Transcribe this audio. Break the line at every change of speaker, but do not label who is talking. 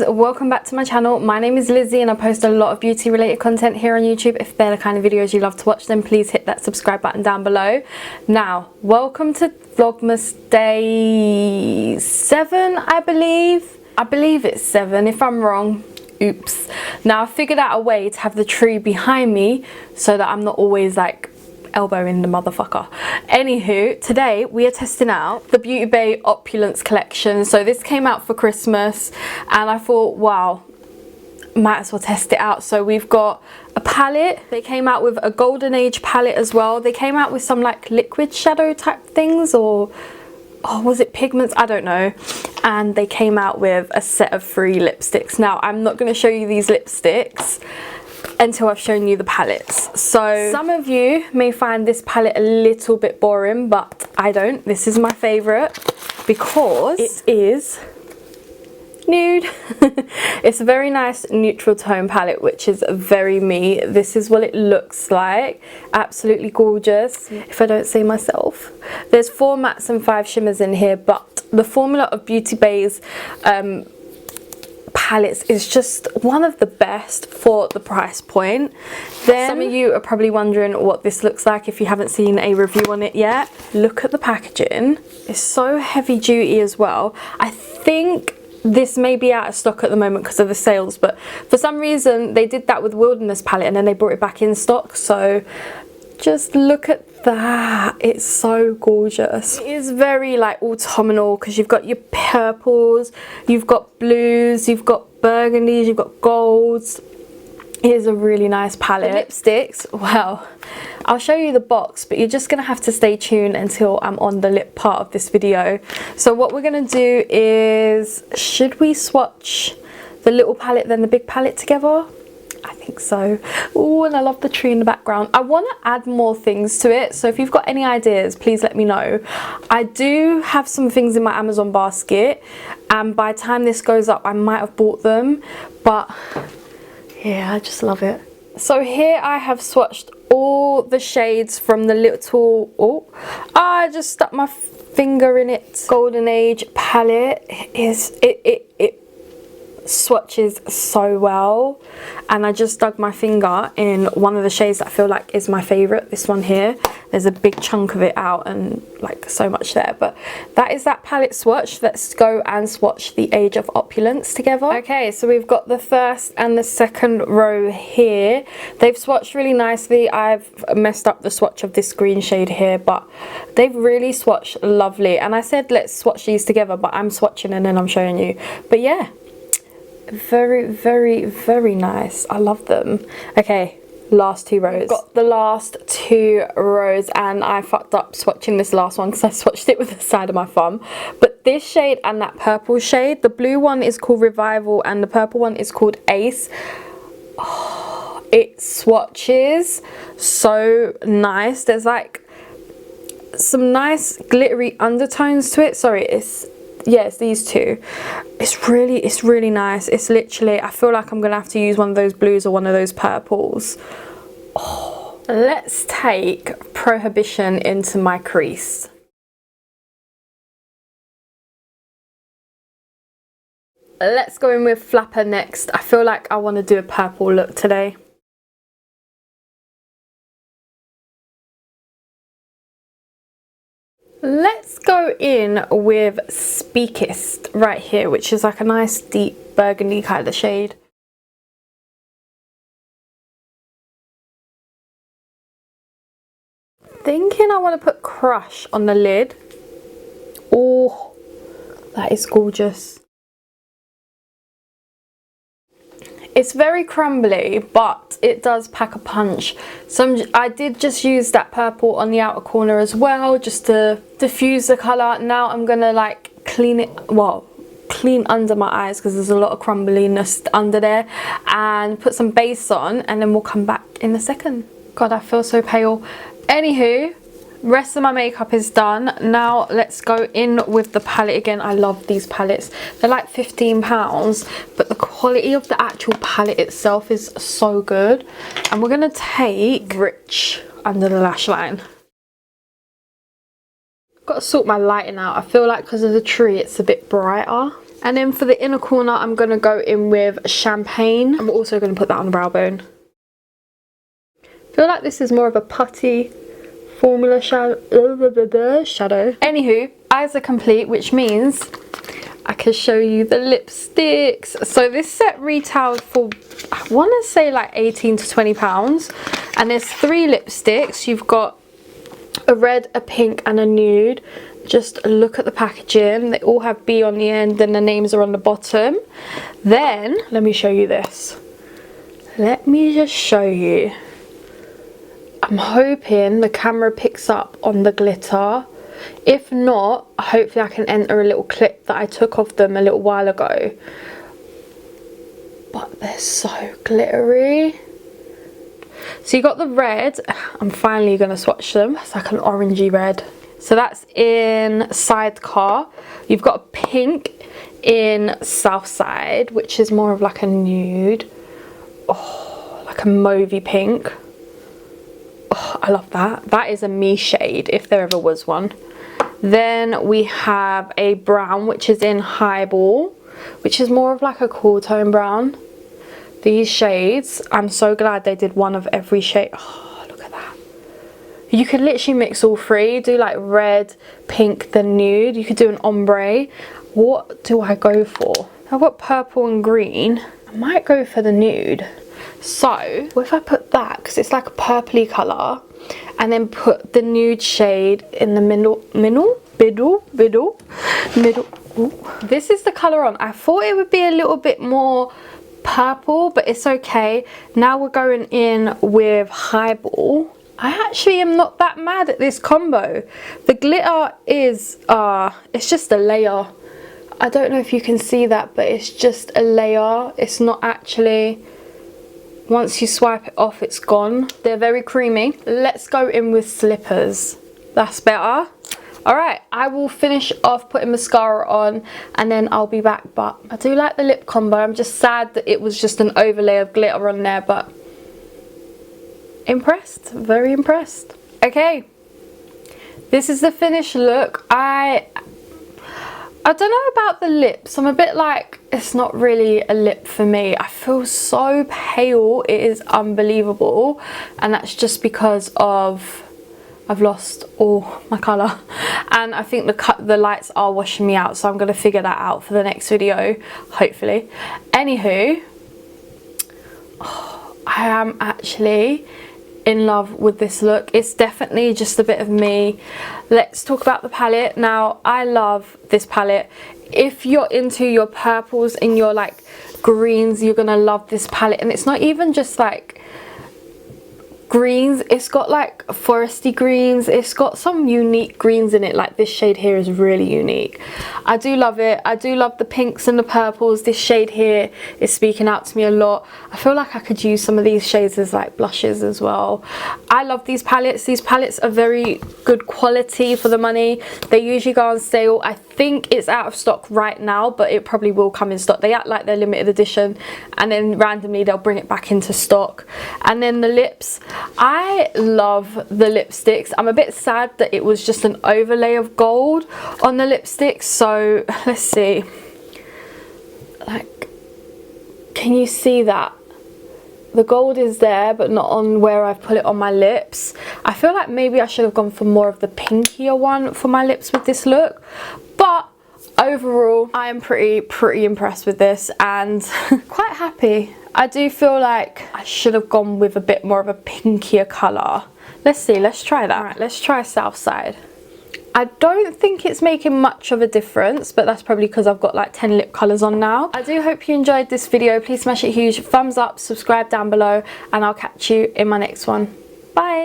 Welcome back to my channel. My name is Lizzie and I post a lot of beauty related content here on YouTube. If they're the kind of videos you love to watch, then please hit that subscribe button down below. Now, welcome to Vlogmas day 7, I believe. I believe it's 7. If I'm wrong, oops. Now, I figured out a way to have the tree behind me so that I'm not always like elbowing the motherfucker. Anywho, today we are testing out the Beauty Bay Opulence collection. So this came out for Christmas and I thought, wow, might as well test it out. So we've got a palette. They came out with a golden age palette as well. They came out with some like liquid shadow type things, or was it pigments? I don't know. And they came out with a set of 3 lipsticks. Now, I'm not going to show you these lipsticks until I've shown you the palettes. So some of you may find this palette a little bit boring, but I don't. This is my favorite because it is nude. It's a very nice neutral tone palette, which is very me. This is what it looks like. Absolutely gorgeous, if I don't say myself. There's 4 mattes and 5 shimmers in here, but the formula of Beauty Bay's palettes is just one of the best for the price point. Then some of you are probably wondering what this looks like if you haven't seen a review on it yet. Look at the packaging. It's so heavy duty as well. I think this may be out of stock at the moment because of the sales, but for some reason they did that with Wilderness palette and then they brought it back in stock. So just look at that. It's so gorgeous. It is very like autumnal because you've got your purples, you've got blues, you've got burgundies, you've got golds. It is a really nice palette. The lipsticks, well, I'll show you the box, but you're just gonna have to stay tuned until I'm on the lip part of this video. So what we're gonna do is, should we swatch the little palette then the big palette together? I think so. Oh, and I love the tree in the background. I want to add more things to it, so if you've got any ideas, please let me know. I do have some things in my Amazon basket, and by the time this goes up I might have bought them, but yeah, I just love it. So here I have swatched all the shades from the little, I just stuck my finger in it. Golden Age palette is it swatches so well, and I just dug my finger in one of the shades that I feel like is my favorite, this one here. There's a big chunk of it out and like so much there, but that is that palette swatch. Let's go and swatch the Age of Opulence together. Okay, so we've got the first and the second row here. They've swatched really nicely. I've messed up the swatch of this green shade here, but they've really swatched lovely, and I said let's swatch these together, but I'm swatching and then I'm showing you. But yeah, very, very, very nice. I love them. Okay, last 2 rows. We've got the last 2 rows, and I fucked up swatching this last one because I swatched it with the side of my thumb. But this shade and that purple shade, the blue one is called Revival and the purple one is called Ace. Oh, it swatches so nice. There's like some nice glittery undertones to it. Sorry, it's these two. It's really nice. It's literally, I feel like I'm gonna have to use one of those blues or one of those purples. Oh, let's take Prohibition into my crease. Let's go in with Flapper next. I feel like I want to do a purple look today. Let's go in with Speakist right here, which is like a nice deep burgundy kind of shade. Thinking I want to put Crush on the lid. Oh, that is gorgeous. It's very crumbly, but it does pack a punch. So I did just use that purple on the outer corner as well, just to diffuse the colour. Now I'm gonna like clean it, well, clean under my eyes because there's a lot of crumbliness under there, and put some base on, and then we'll come back in a second. God, I feel so pale. Anywho, rest of my makeup is done. Now let's go in with the palette again. I love these palettes. They're like £15, but the quality of the actual palette itself is so good. And we're gonna take Rich under the lash line. Got to sort my lighting out. I feel like because of the tree it's a bit brighter. And then for the inner corner I'm going to go in with Champagne. I'm also going to put that on the brow bone. I feel like this is more of a putty formula shadow. Anywho, eyes are complete, which means I can show you the lipsticks. So this set retailed for, I want to say like 18 to 20 pounds. And there's 3 lipsticks. You've got a red, a pink and a nude. Just look at the packaging. They all have B on the end and the names are on the bottom. Then, let me show you this. Let me just show you. I'm hoping the camera picks up on the glitter. If not, hopefully I can enter a little clip that I took of them a little while ago. But they're so glittery. So you got the red. I'm finally going to swatch them. It's like an orangey red. So that's in Sidecar. You've got a pink in Southside, which is more of like a nude. Oh, like a mauvey pink. Oh, I love that. That is a me shade, if there ever was one. Then we have a brown, which is in Highball, which is more of like a cool tone brown. These shades, I'm so glad they did one of every shade. Oh, look at that. You could literally mix all 3. Do like red, pink, then nude. You could do an ombre. What do I go for? I've got purple and green. I might go for the nude. So if I put that, because it's like a purpley colour, and then put the nude shade in the middle. Ooh. This is the colour on. I thought it would be a little bit more purple, but it's okay. Now we're going in with Highball. I actually am not that mad at this combo. The glitter is, it's just a layer. I don't know if you can see that, but it's just a layer. It's not actually... Once you swipe it off, it's gone. They're very creamy. Let's go in with slippers. That's better. All right, I will finish off putting mascara on and then I'll be back. But I do like the lip combo. I'm just sad that it was just an overlay of glitter on there, but impressed, very impressed. Okay, this is the finished look. I don't know about the lips. I'm a bit like, it's not really a lip for me. I feel so pale. It is unbelievable. And that's just because of, I've lost all my colour. And I think the lights are washing me out. So I'm going to figure that out for the next video, hopefully. Anywho, I am actually in love with this look. It's definitely just a bit of me. Let's talk about the palette. Now, I love this palette. If you're into your purples and your like greens, you're gonna love this palette. And it's not even just like greens, it's got like foresty greens, it's got some unique greens in it. Like this shade here is really unique. I do love it. I do love the pinks and the purples. This shade here is speaking out to me a lot. I feel like I could use some of these shades as like blushes as well. I love these palettes. These palettes are very good quality for the money. They usually go on sale. I think it's out of stock right now, but it probably will come in stock. They act like they're limited edition and then randomly they'll bring it back into stock. And then the lips, I love the lipsticks. I'm a bit sad that it was just an overlay of gold on the lipsticks. So let's see, like, can you see that? The gold is there, but not on where I've put it on my lips. I feel like maybe I should have gone for more of the pinkier one for my lips with this look. But overall, I am pretty impressed with this and quite happy. I do feel like I should have gone with a bit more of a pinkier colour. Let's see, let's try that. All right, let's try Southside. I don't think it's making much of a difference, but that's probably because I've got like 10 lip colours on now. I do hope you enjoyed this video. Please smash it huge, thumbs up, subscribe down below, and I'll catch you in my next one. Bye!